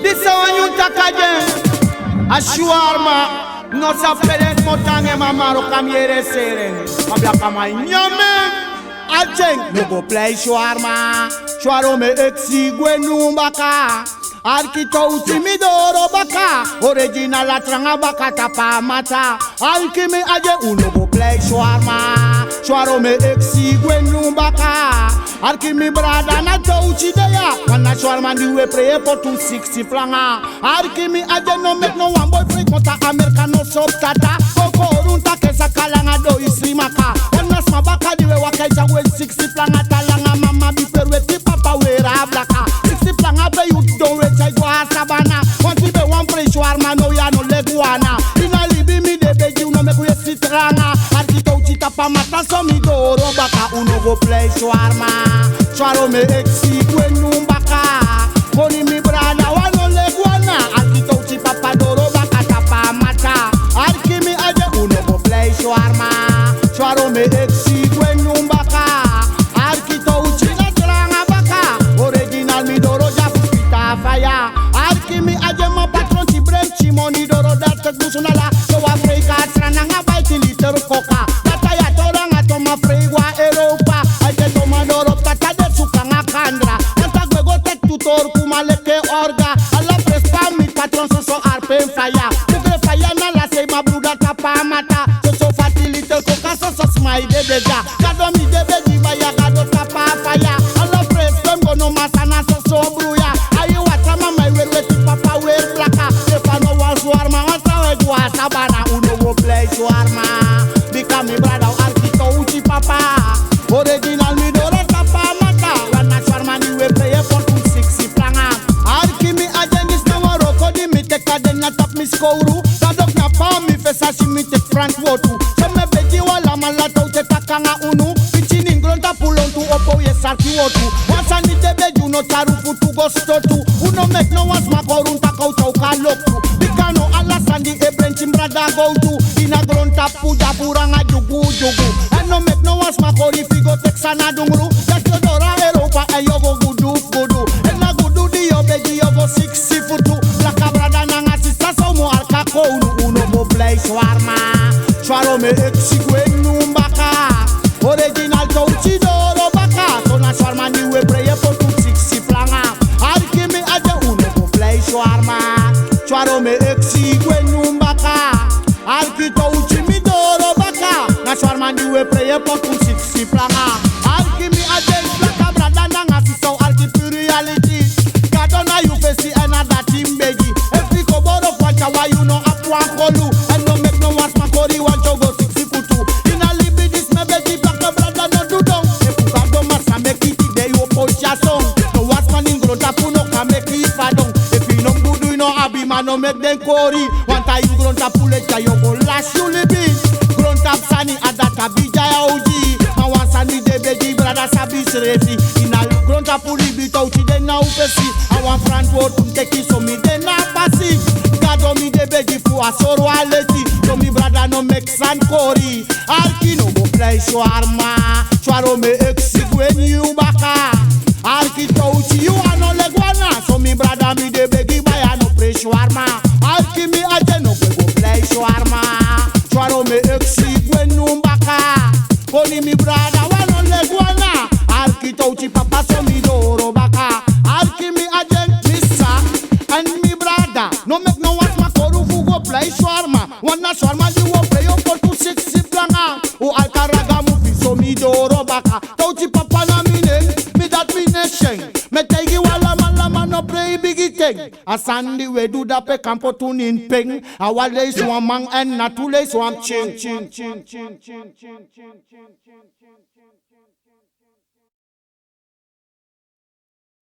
This is when you talk again. A shawarma. No sapere motange mamaro kamiere seren. Abia kama nyame. Ajeng no go play shawarma. Shawarma me exi gwenu baka. Arkito utimidoro baka. Original atranga baka tapa mata. Alkimi aje uno go play shawarma. Shawarma me exi gwenu baka. Arkimi brada na touchi deya. Wana shawarma ndiwe pray for 260 planga. Arkimi aje no make no one boy freak mota Americano sop tata. Koko orunta kesa kalanga do isrimaka. Wana smabaka diwe wakaja we 60 planga talanga mama biperwe ti papa we rablaka. 60 planga be you don't wait I go asabana. One people one pray shawarma no ya no leguana. Ina libi mi de beji uno make we sitranga. Arkito uchita pa mata so mi do robaka uno go play shawarma. Shawarma me exi gwenu baka. Boni mi brada wano leguana. Arkito uchi papa do robaka tapa mata. Arkimi aje uno go play shawarma. Shawarma me exi gwenu baka. Arkito uchi na tranga baka. Original mi do roja pita fire. Arkimi aje ma patron ti brem chi money do roda tek dusunala. So Africa trananga baiti liter coca. Tata ya toranga toma freigua Europa. Aje toma doro tata de sukanga kandra. Tata gwego tek tutor kumaleke orga. Alla prespa mi patron so arpen fire. Kugre fire na la say ma bruda tapa mata. So facilite coca so smile de deja. Kado mi de beji baya kado tapa fire. Alla prespa no masana so bruya. Ayu watama my we papa wear blacka. If I no was warma wata we go asabana uno go play shawarma. Become me brother Arkito uchi papa. Original mi do tapa mata. Wana shawarma ni we play for 260 planga. Arkimi ajenis na waroko di mi tek kadena tap mi skouru. Kadok na pa mi fesa si mi tek front wotu. So me beji wala malata uche takanga unu. Pichini nglonta pulon tu opo ye sarki wotu. Wansa ni de beji uno tarufu tu gosto tu. Uno make no was makorunta kauta ukaloktu. Bikano ala sandi ebrenchim brada go to. Ina glonta puja puranga jugu jugu. And no make no was makori figo texana dungru. Yakodora Europa and yogo gudu gudu. And na gudu di yobeji yogo 60 futu. Laka brada nanga sista somo alka kounu. Uno go play shawarma. Shawarma me exi gwenu mbaka. Original touchi doro baka. So na shawarma ni we pray for 260 planga. Arkimi aje uno go play shawarma. Shawarma me exi gwenu mbaka. Arkito uchi mi doro baka. Na shawarma ni we pray for 260 planga. Arkimi aje laka brada nanga siso arki reality. Kadona you face another team beji. Every koboro kwacha wa you know apwa kolu. And no make no was makori wancho go 60 futu. Ina libi this me beji plaka brada no do down. Epuka do masa make it de yo pocha song. No was man in grota puno ka make it fadong. If you no good you know abi man no make them kori. One time you grota pulecha yo go last you libi. Grota sani adata bija ya uji. Ma wansani de beji brada sabi serefi. Ina grota puli bito uchi de na upesi. I want front road to take it so me de na pasi. Gado mi de beji fu asoro aleti. So mi brada no make san kori. Arki no go play shawarma. Shawarma me exi gwenu baka. Arki touchi you are no leguana. So mi brada mi de begi baya no play shawarma. Arki mi aje no go play shawarma. Shawarma me exi gwenu baka. Koni mi brada wa no leguana. Arki touchi papa so mi doro baka. Arki mi aje missa and mi brada. No make no want makoru fu go play shawarma. Wanna shawarma di wo play for 260 planga. O alkaraga mufi so mi doro baka. Touchi papa na mine. That me nation, me take you wala malama no play biggie thing. A Sandy we do da pe campo tunin ping. A wale so mang and na tule so am chin chin chin chin chin chin chin chin chin.